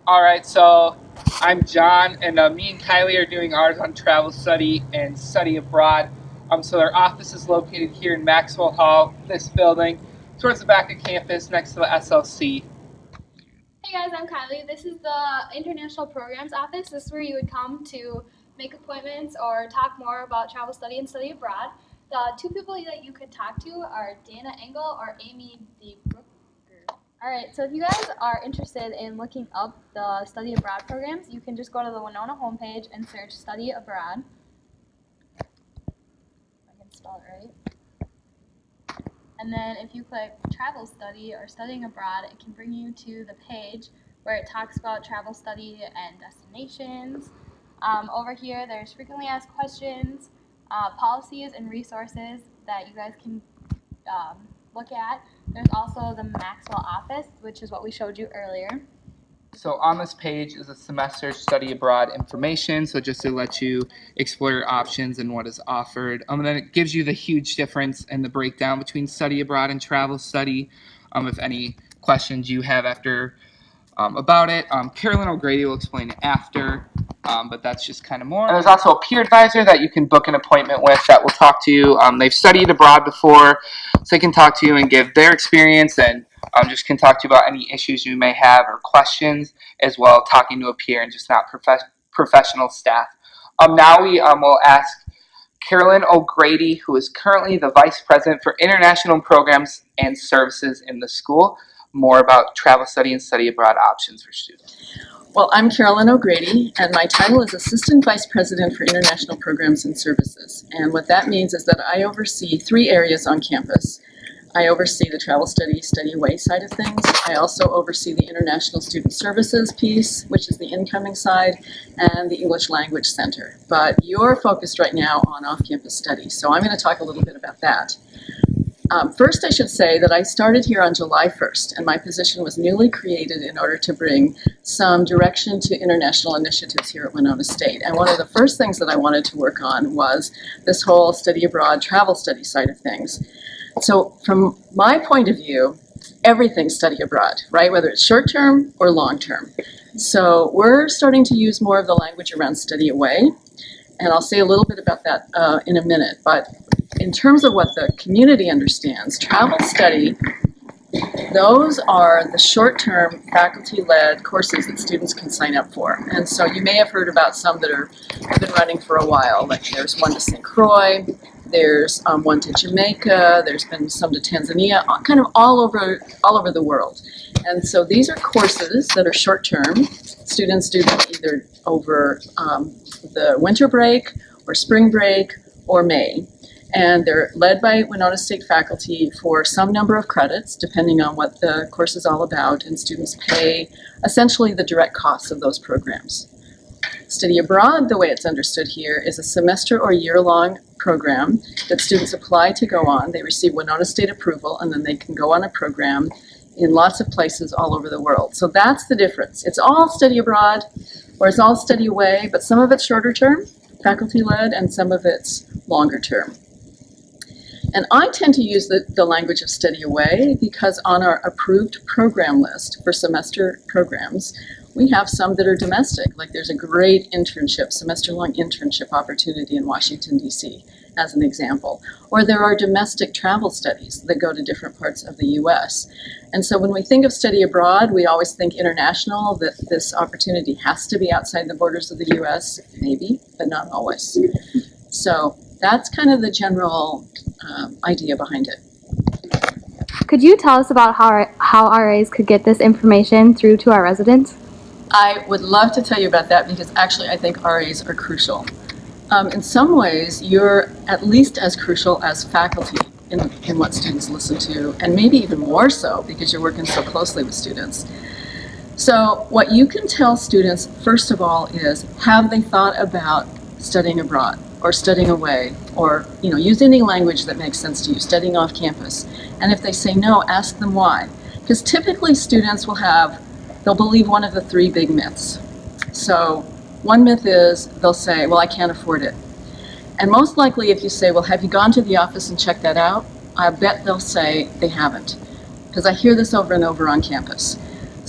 All right, so I'm John, and me and Kylie are doing ours on travel study and study abroad. So their office is located here in Maxwell Hall, this building, towards the back of campus, next to the SLC. Hey guys, I'm Kylie. This is the International Programs Office. This is where you would come to make appointments or talk more about travel study and study abroad. The two people that you could talk to are Dana Engel or Amy DeBrooker. Alright, so if you guys are interested in looking up the study abroad programs, you can just go to the Winona homepage and search study abroad. If I can spell it right. And then if you click travel study or studying abroad, it can bring you to the page where it talks about travel study and destinations. Over here, there's frequently asked questions, policies and resources that you guys can look at. There's also the Maxwell office, which is what we showed you earlier. So on this page is a semester study abroad information, so just to let you explore your options and what is offered. And then it gives you the huge difference and the breakdown between study abroad and travel study. If any questions you have after about it, Carolyn O'Grady will explain it after, but that's just kind of more. And there's also a peer advisor that you can book an appointment with that will talk to you. They've studied abroad before, so they can talk to you and give their experience and just can talk to you about any issues you may have or questions, as well talking to a peer and just not professional staff. Now we will ask Carolyn O'Grady, who is currently the Vice President for International Programs and Services in the school, more about travel study and study abroad options for students. Well, I'm Carolyn O'Grady, and my title is Assistant Vice President for International Programs and Services. And what that means is that I oversee 3 areas on campus. I oversee the travel study, study away side of things. I also oversee the International Student Services piece, which is the incoming side, and the English Language Center. But you're focused right now on off-campus studies, so I'm going to talk a little bit about that. First, I should say that I started here on July 1st, and my position was newly created in order to bring some direction to international initiatives here at Winona State. And one of the first things that I wanted to work on was this whole study abroad, travel study side of things. So from my point of view, everything's study abroad, right? Whether it's short-term or long-term. So we're starting to use more of the language around study away, and I'll say a little bit about that in a minute. But in terms of what the community understands, travel study, those are the short-term faculty-led courses that students can sign up for. And so you may have heard about some that have been running for a while, like there's one to St. Croix, there's one to Jamaica, there's been some to Tanzania, kind of all over the world. And so these are courses that are short-term. Students do them either over the winter break or spring break or May. And they're led by Winona State faculty for some number of credits, depending on what the course is all about, and students pay essentially the direct costs of those programs. Study abroad, the way it's understood here, is a semester or year-long program that students apply to go on. They receive Winona State approval, and then they can go on a program in lots of places all over the world. So that's the difference. It's all study abroad, or it's all study away, but some of it's shorter term, faculty-led, and some of it's longer term. And I tend to use the language of study away because on our approved program list for semester programs, we have some that are domestic. Like there's a great internship, semester-long internship opportunity in Washington, D.C., as an example. Or there are domestic travel studies that go to different parts of the U.S. And so when we think of study abroad, we always think international, that this opportunity has to be outside the borders of the U.S., maybe, but not always. So that's kind of the general idea behind it. Could you tell us about how RAs could get this information through to our residents? I would love to tell you about that because actually I think RAs are crucial. In some ways, you're at least as crucial as faculty in what students listen to, and maybe even more so because you're working so closely with students. So what you can tell students, first of all, is have they thought about studying abroad or studying away, or use any language that makes sense to you, studying off campus. And if they say no, ask them why. Because typically students they'll believe one of the 3 big myths. So one myth is they'll say, well, I can't afford it. And most likely if you say, well, have you gone to the office and checked that out? I bet they'll say they haven't. Because I hear this over and over on campus.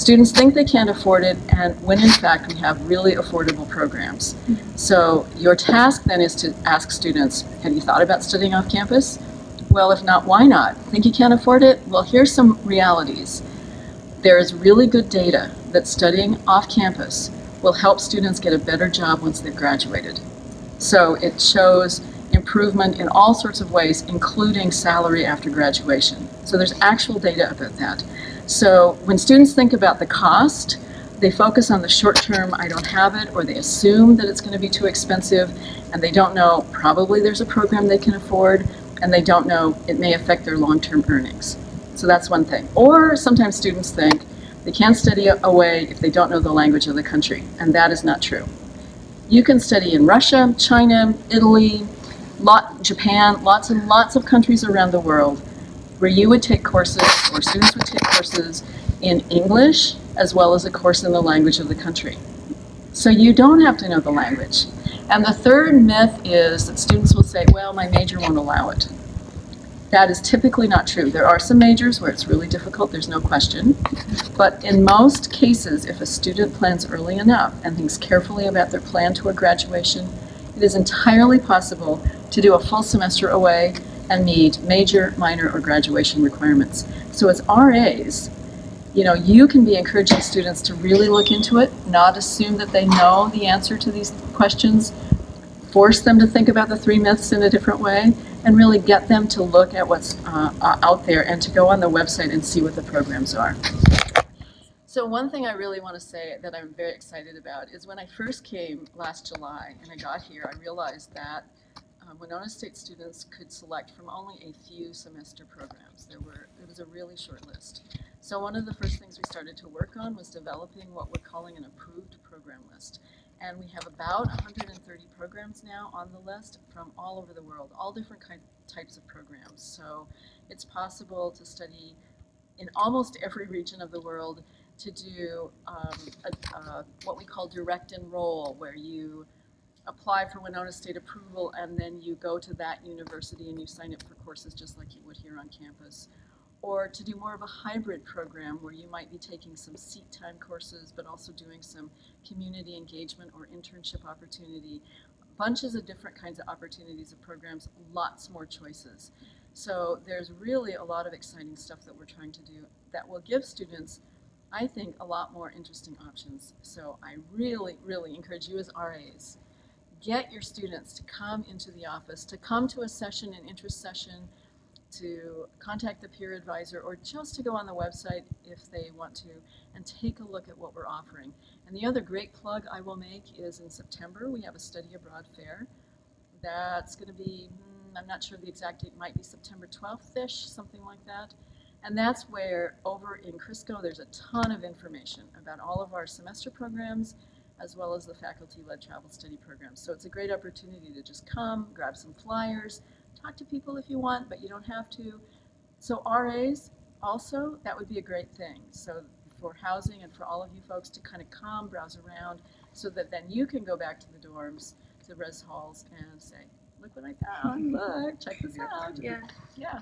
Students think they can't afford it, and when in fact we have really affordable programs. So your task then is to ask students, have you thought about studying off campus? Well, if not, why not? Think you can't afford it? Well, here's some realities. There is really good data that studying off campus will help students get a better job once they've graduated. So it shows improvement in all sorts of ways, including salary after graduation. So there's actual data about that. So when students think about the cost, they focus on the short term, I don't have it, or they assume that it's going to be too expensive, and they don't know probably there's a program they can afford, and they don't know it may affect their long-term earnings. So that's one thing. Or sometimes students think they can't study away if they don't know the language of the country, and that is not true. You can study in Russia, China, Italy, Japan, lots and lots of countries around the world where you would take courses, or students would take courses in English as well as a course in the language of the country. So you don't have to know the language. And the third myth is that students will say, well, my major won't allow it. That is typically not true. There are some majors where it's really difficult, there's no question. But in most cases, if a student plans early enough and thinks carefully about their plan toward graduation, it is entirely possible to do a full semester away and meet major, minor, or graduation requirements. So as RAs, you can be encouraging students to really look into it, not assume that they know the answer to these questions, force them to think about the three myths in a different way, and really get them to look at what's out there and to go on the website and see what the programs are. So one thing I really want to say that I'm very excited about is when I first came last July and I got here, I realized that Winona State students could select from only a few semester programs. It was a really short list. So one of the first things we started to work on was developing what we're calling an approved program list. And we have about 130 programs now on the list from all over the world, all different types of programs. So it's possible to study in almost every region of the world, to do what we call direct enroll, where you apply for Winona State approval and then you go to that university and you sign up for courses just like you would here on campus. Or to do more of a hybrid program where you might be taking some seat time courses but also doing some community engagement or internship opportunity. Bunches of different kinds of opportunities of programs, lots more choices. So there's really a lot of exciting stuff that we're trying to do that will give students, I think, a lot more interesting options. So I really, really encourage you as RAs, get your students to come into the office, to come to a session, an interest session, to contact the peer advisor, or just to go on the website if they want to and take a look at what we're offering. And the other great plug I will make is in September we have a study abroad fair. That's going to be, I'm not sure the exact date, might be September 12th-ish, something like that. And that's where over in Crisco there's a ton of information about all of our semester programs as well as the faculty-led travel study programs. So it's a great opportunity to just come, grab some flyers, talk to people if you want, but you don't have to. So RAs also, that would be a great thing. So for housing and for all of you folks to kind of come, browse around, so that then you can go back to the dorms, to res halls, and say, look what I found, look, check this out. Yeah. Yeah.